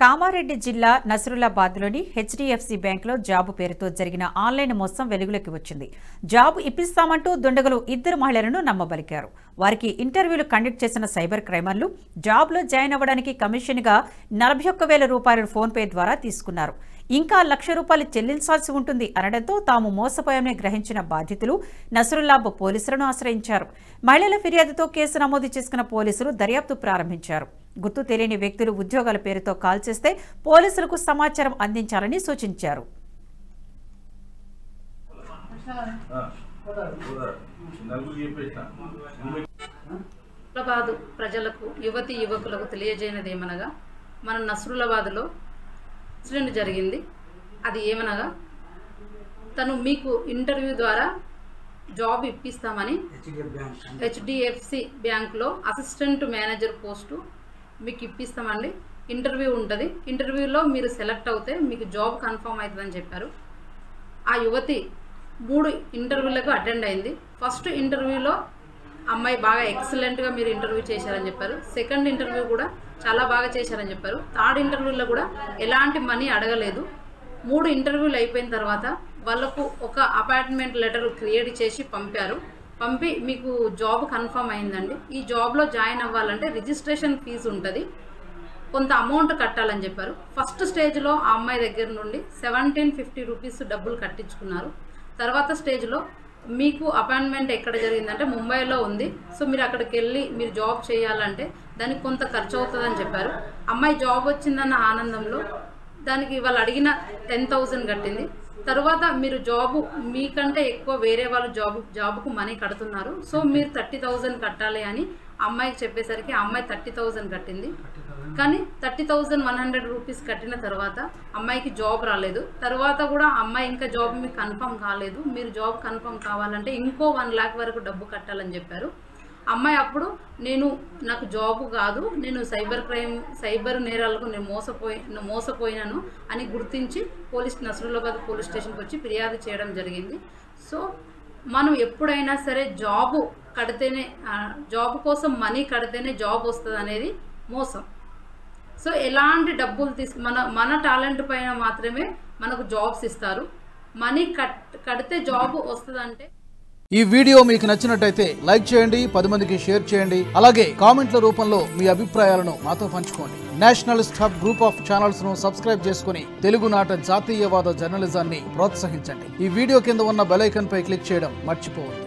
కామారెడ్డి జిల్లా నసరులాబాద్లోని హెచ్డిఎఫ్సి బ్యాంకులో జాబు పేరుతో జరిగిన ఆన్లైన్ మోసం వెలుగులోకి వచ్చింది. జాబు ఇప్పిస్తామంటూ దుండగులు ఇద్దరు మహిళలను నమ్మబలికారు. వారికి ఇంటర్వ్యూలు కండక్ట్ చేసిన సైబర్ క్రైమర్లు జాబ్లో జాయిన్ అవ్వడానికి కమిషన్గా 41,000 రూపాయలు ఫోన్పే ద్వారా తీసుకున్నారు. ఇంకా ₹1,00,000 చెల్లించాల్సి ఉంటుంది అనడంతో తాము మోసపోయామని గ్రహించిన బాధితులు నసరుల్లాబ్ పోలీసులను ఆశ్రయించారు. మహిళల ఫిర్యాదుతో కేసు నమోదు చేసుకున్న పోలీసులు దర్యాప్తు ప్రారంభించారు. గుర్తు తెలియని వ్యక్తులు ఉద్యోగాల పేరుతో కాల్ చేస్తే పోలీసులకు సమాచారం అందించాలని సూచించారు. నసరులాబాద్ ప్రజలకు యువతి యువకులకు తెలియజేయనిదేమనగా మన నసరులాబాద్లో ఇన్సిడెంట్ జరిగింది. అది ఏమనగా తను మీకు ఇంటర్వ్యూ ద్వారా జాబ్ ఇప్పిస్తామని హెచ్డిఎఫ్సి బ్యాంకులో అసిస్టెంట్ మేనేజర్ పోస్టు మీకు ఇప్పిస్తామండి, ఇంటర్వ్యూ ఉంటుంది, ఇంటర్వ్యూలో మీరు సెలెక్ట్ అవుతే మీకు జాబ్ కన్ఫర్మ్ అవుతుందని చెప్పారు. ఆ యువతి 3 ఇంటర్వ్యూలకు అటెండ్ అయింది. ఫస్ట్ ఇంటర్వ్యూలో అమ్మాయి బాగా ఎక్సలెంట్గా మీరు ఇంటర్వ్యూ చేశారని చెప్పారు. సెకండ్ ఇంటర్వ్యూ కూడా చాలా బాగా చేశారని చెప్పారు. థర్డ్ ఇంటర్వ్యూలో కూడా ఎలాంటి మనీ అడగలేదు. 3 ఇంటర్వ్యూలు అయిపోయిన తర్వాత వాళ్ళకు ఒక అపాయింట్మెంట్ లెటర్ క్రియేట్ చేసి పంపి మీకు జాబ్ కన్ఫర్మ్ అయిందండి, ఈ జాబ్లో జాయిన్ అవ్వాలంటే రిజిస్ట్రేషన్ ఫీజు ఉంటుంది, కొంత అమౌంట్ కట్టాలని చెప్పారు. ఫస్ట్ స్టేజ్లో ఆ అమ్మాయి దగ్గర నుండి 1750 రూపీస్ డబ్బులు కట్టించుకున్నారు. తర్వాత స్టేజ్లో మీకు అపాయింట్మెంట్ ఎక్కడ జరిగిందంటే ముంబైలో ఉంది, సో మీరు అక్కడికి వెళ్ళి మీరు జాబ్ చేయాలంటే దానికి కొంత ఖర్చు అవుతుందని చెప్పారు. అమ్మాయి జాబ్ వచ్చిందన్న ఆనందంలో దానికి వాళ్ళు అడిగిన 10,000 కట్టింది. తర్వాత మీరు జాబు మీకంటే ఎక్కువ వేరే వాళ్ళు జాబుకు మనీ కడుతున్నారు, సో మీరు 30,000 కట్టాలి అని అమ్మాయికి చెప్పేసరికి ఆ అమ్మాయి 30,000 కట్టింది. కానీ 30,100 రూపీస్ కట్టిన తర్వాత అమ్మాయికి జాబ్ రాలేదు. తర్వాత కూడా అమ్మాయి ఇంకా జాబ్ మీకు కన్ఫర్మ్ కాలేదు, మీరు జాబ్ కన్ఫర్మ్ కావాలంటే ఇంకో 1 lakh వరకు డబ్బు కట్టాలని చెప్పారు. అమ్మాయి అప్పుడు నాకు జాబు కాదు, నేను సైబర్ నేరాలకు నేను మోసపోయినాను అని గుర్తించి నసరులాబాద్ పోలీస్ స్టేషన్కి వచ్చి ఫిర్యాదు చేయడం జరిగింది. సో మనం ఎప్పుడైనా సరే జాబ్ కోసం మనీ కడితేనే జాబ్ వస్తుంది అనేది మోసం. సో ఎలాంటి డబ్బులు మన టాలెంట్ పైన మాత్రమే మనకు జాబ్స్ ఇస్తారు. మనీ కడితే జాబ్ వస్తుందంటే. ఈ వీడియో మీకు నచ్చినట్టయితే లైక్ చేయండి, 10 మందికి షేర్ చేయండి. అలాగే కామెంట్ల రూపంలో మీ అభిప్రాయాలను మాతో పంచుకోండి. Nationalist hub group of channels ను సబ్స్క్రైబ్ చేసుకుని తెలుగునాట జాతీయవాద జర్నలిజాన్ని ప్రోత్సహించండి. ఈ వీడియో కింద ఉన్న బెల్ ఐకాన్ పై క్లిక్ చేయడం మర్చిపోవద్దు.